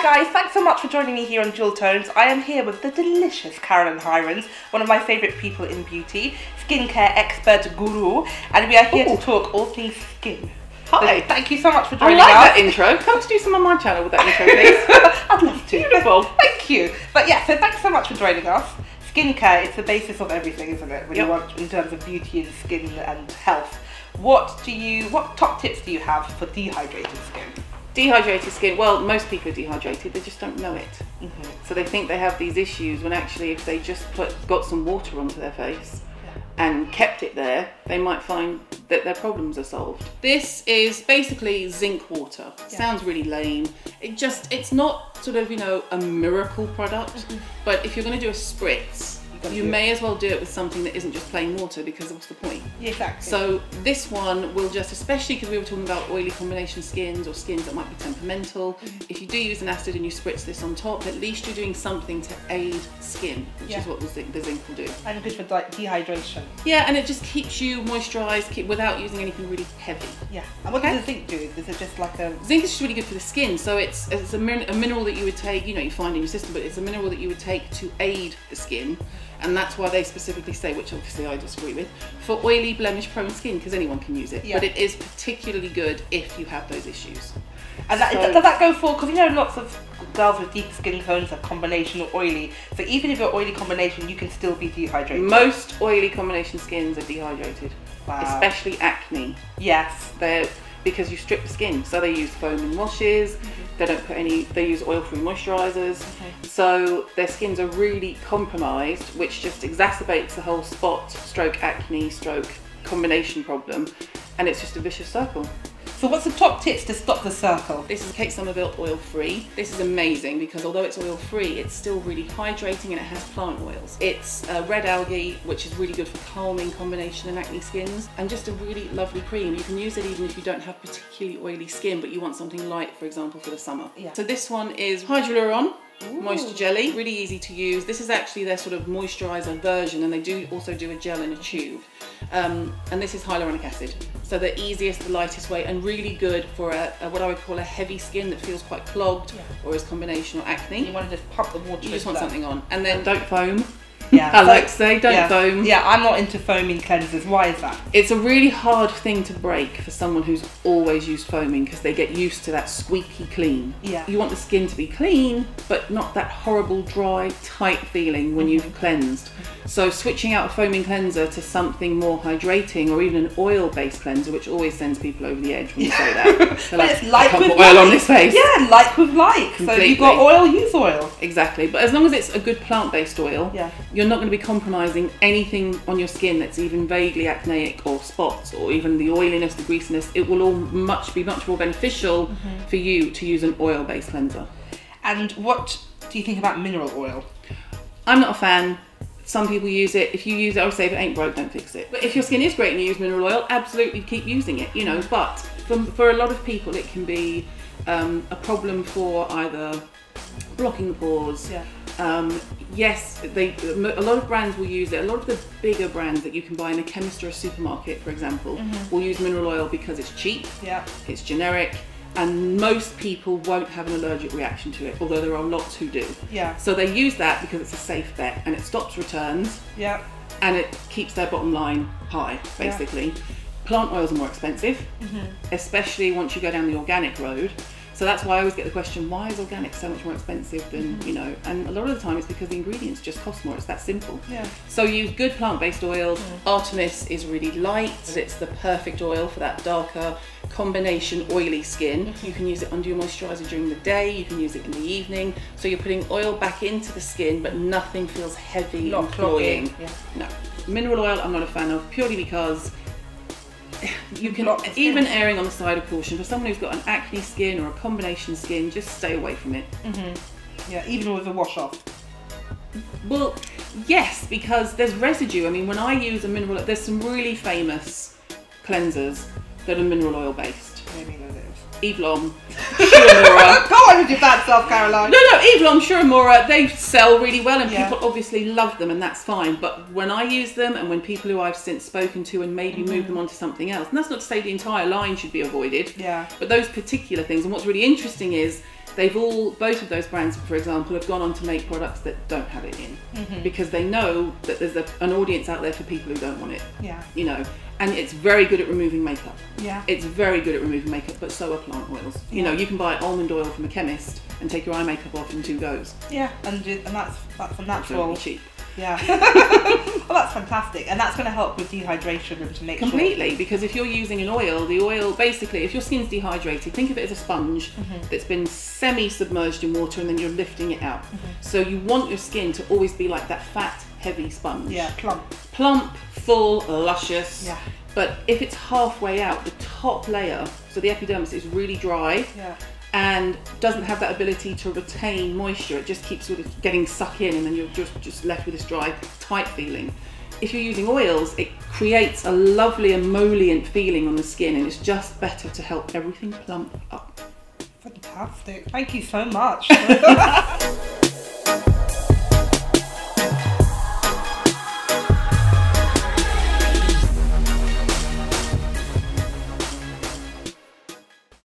Hi guys, thanks so much for joining me here on Jewel Tones. I am here with the delicious Carolyn Hirons, one of my favourite people in beauty, skincare expert guru, and we are here to talk all things skin. Hi. So thank you so much for joining us. I like that intro. Come to do some on my channel with that intro, please. I'd love to. Beautiful. Thank you. But yeah, so thanks so much for joining us. Skincare, it's the basis of everything, isn't it? When you want, in terms of beauty and skin and health. What top tips do you have for dehydrated skin? Dehydrated skin, well, most people are dehydrated, they just don't know it. So they think they have these issues when actually if they just got some water onto their face and kept it there, they might find that their problems are solved. This is basically zinc water. Sounds really lame. It's not sort of, you know, a miracle product, but if you're going to do a spritz, you may as well do it with something that isn't just plain water, because what's the point? Exactly. So this one will just, especially because we were talking about oily combination skins or skins that might be temperamental, if you do use an acid and you spritz this on top, at least you're doing something to aid skin, which is what the zinc will do. And good for dehydration. Yeah, and it just keeps you moisturised without using anything really heavy. Yeah. And what does the zinc do? Is it just like a... Zinc is just really good for the skin. So it's a mineral that you would take, you know, you find in your system, but it's a mineral that you would take to aid the skin. And that's why they specifically say, which obviously I disagree with, for oily, blemish-prone skin, because anyone can use it. But it is particularly good if you have those issues. And does that go for, because you know lots of girls with deep skin tones are combination or oily, so even if you're oily combination, you can still be dehydrated? Most oily combination skins are dehydrated. Wow. Especially acne. Yes. Because you strip the skin, so they use foaming washes, they don't put they use oil-free moisturisers, so their skins are really compromised, which just exacerbates the whole spot, stroke acne, stroke combination problem, and it's just a vicious circle. So what's the top tips to stop the circle? This is Kate Somerville oil-free. This is amazing because although it's oil-free, it's still really hydrating and it has plant oils. It's red algae, which is really good for calming combination and acne skins, and just a really lovely cream. You can use it even if you don't have particularly oily skin, but you want something light, for example, for the summer. So this one is hyaluron moisture jelly, really easy to use. This is actually their sort of moisturizer version, and they do also do a gel in a tube. And this is hyaluronic acid. So the easiest, the lightest way, and really good for what I would call a heavy skin that feels quite clogged or is combination or acne. You want to just pump the water. You just want something on, and then don't foam. Yeah, I like to say, don't foam. Yeah, I'm not into foaming cleansers. Why is that? It's a really hard thing to break for someone who's always used foaming, because they get used to that squeaky clean. Yeah. You want the skin to be clean, but not that horrible, dry, tight feeling when you've cleansed. So switching out a foaming cleanser to something more hydrating, or even an oil-based cleanser, which always sends people over the edge when you say that. But like, it's light with oil on this face. Yeah, light with light. Completely. So you've got oil, use oil. Exactly. But as long as it's a good plant-based oil, you're not going to be compromising anything on your skin that's even vaguely acneic or spots, or even the oiliness, the greasiness. It will all be much more beneficial for you to use an oil-based cleanser. And what do you think about mineral oil? I'm not a fan. Some people use it. If you use it, I would say if it ain't broke, don't fix it. But if your skin is great and you use mineral oil, absolutely keep using it, you know. But for a lot of people, it can be a problem for either blocking the pores. Yes, a lot of brands will use it. A lot of the bigger brands that you can buy in a chemist or a supermarket, for example, will use mineral oil because it's cheap, it's generic, and most people won't have an allergic reaction to it, although there are lots who do. So they use that because it's a safe bet, and it stops returns, and it keeps their bottom line high, basically. Plant oils are more expensive, especially once you go down the organic road. So that's why I always get the question, why is organic so much more expensive than, you know, and a lot of the time it's because the ingredients just cost more, it's that simple. So use good plant-based oils. Artemis is really light, it's the perfect oil for that darker combination oily skin. You can use it under your moisturiser during the day, you can use it in the evening, so you're putting oil back into the skin but nothing feels heavy and cloying. No. Mineral oil I'm not a fan of, purely because you can, even erring on the side of caution, for someone who's got an acne skin or a combination skin, just stay away from it. Yeah, even with a wash off. Well, yes, because there's residue. I mean, when I use a mineral oil, there's some really famous cleansers that are mineral oil based. Maybe that is. Eve Lom, Shuramura. Go on with your bad self, Caroline. No, Eve Lom, Shuramura, they sell really well and people obviously love them, and that's fine. But when I use them, and when people who I've since spoken to and maybe move them on to something else, and that's not to say the entire line should be avoided, but those particular things. And what's really interesting is both of those brands, for example, have gone on to make products that don't have it in, because they know that there's an audience out there for people who don't want it. Yeah. You know, and it's very good at removing makeup. Yeah. It's very good at removing makeup, but so are plant oils. Yeah. You know, you can buy almond oil from a chemist and take your eye makeup off in 2 goes. Yeah, and that's a natural. Absolutely cheap. Yeah. Well, that's fantastic, and that's going to help with dehydration and to make Completely, because if you're using an oil, the oil basically, if your skin's dehydrated, think of it as a sponge that's been semi-submerged in water and then you're lifting it out. So you want your skin to always be like that fat, heavy sponge. Yeah, plump. Plump, full, luscious. Yeah. But if it's halfway out, the top layer, so the epidermis is really dry. Yeah. And doesn't have that ability to retain moisture. It just keeps sort of getting sucked in, and then you're just left with this dry, tight feeling. If you're using oils, it creates a lovely emollient feeling on the skin, and it's just better to help everything plump up. Fantastic. Thank you so much.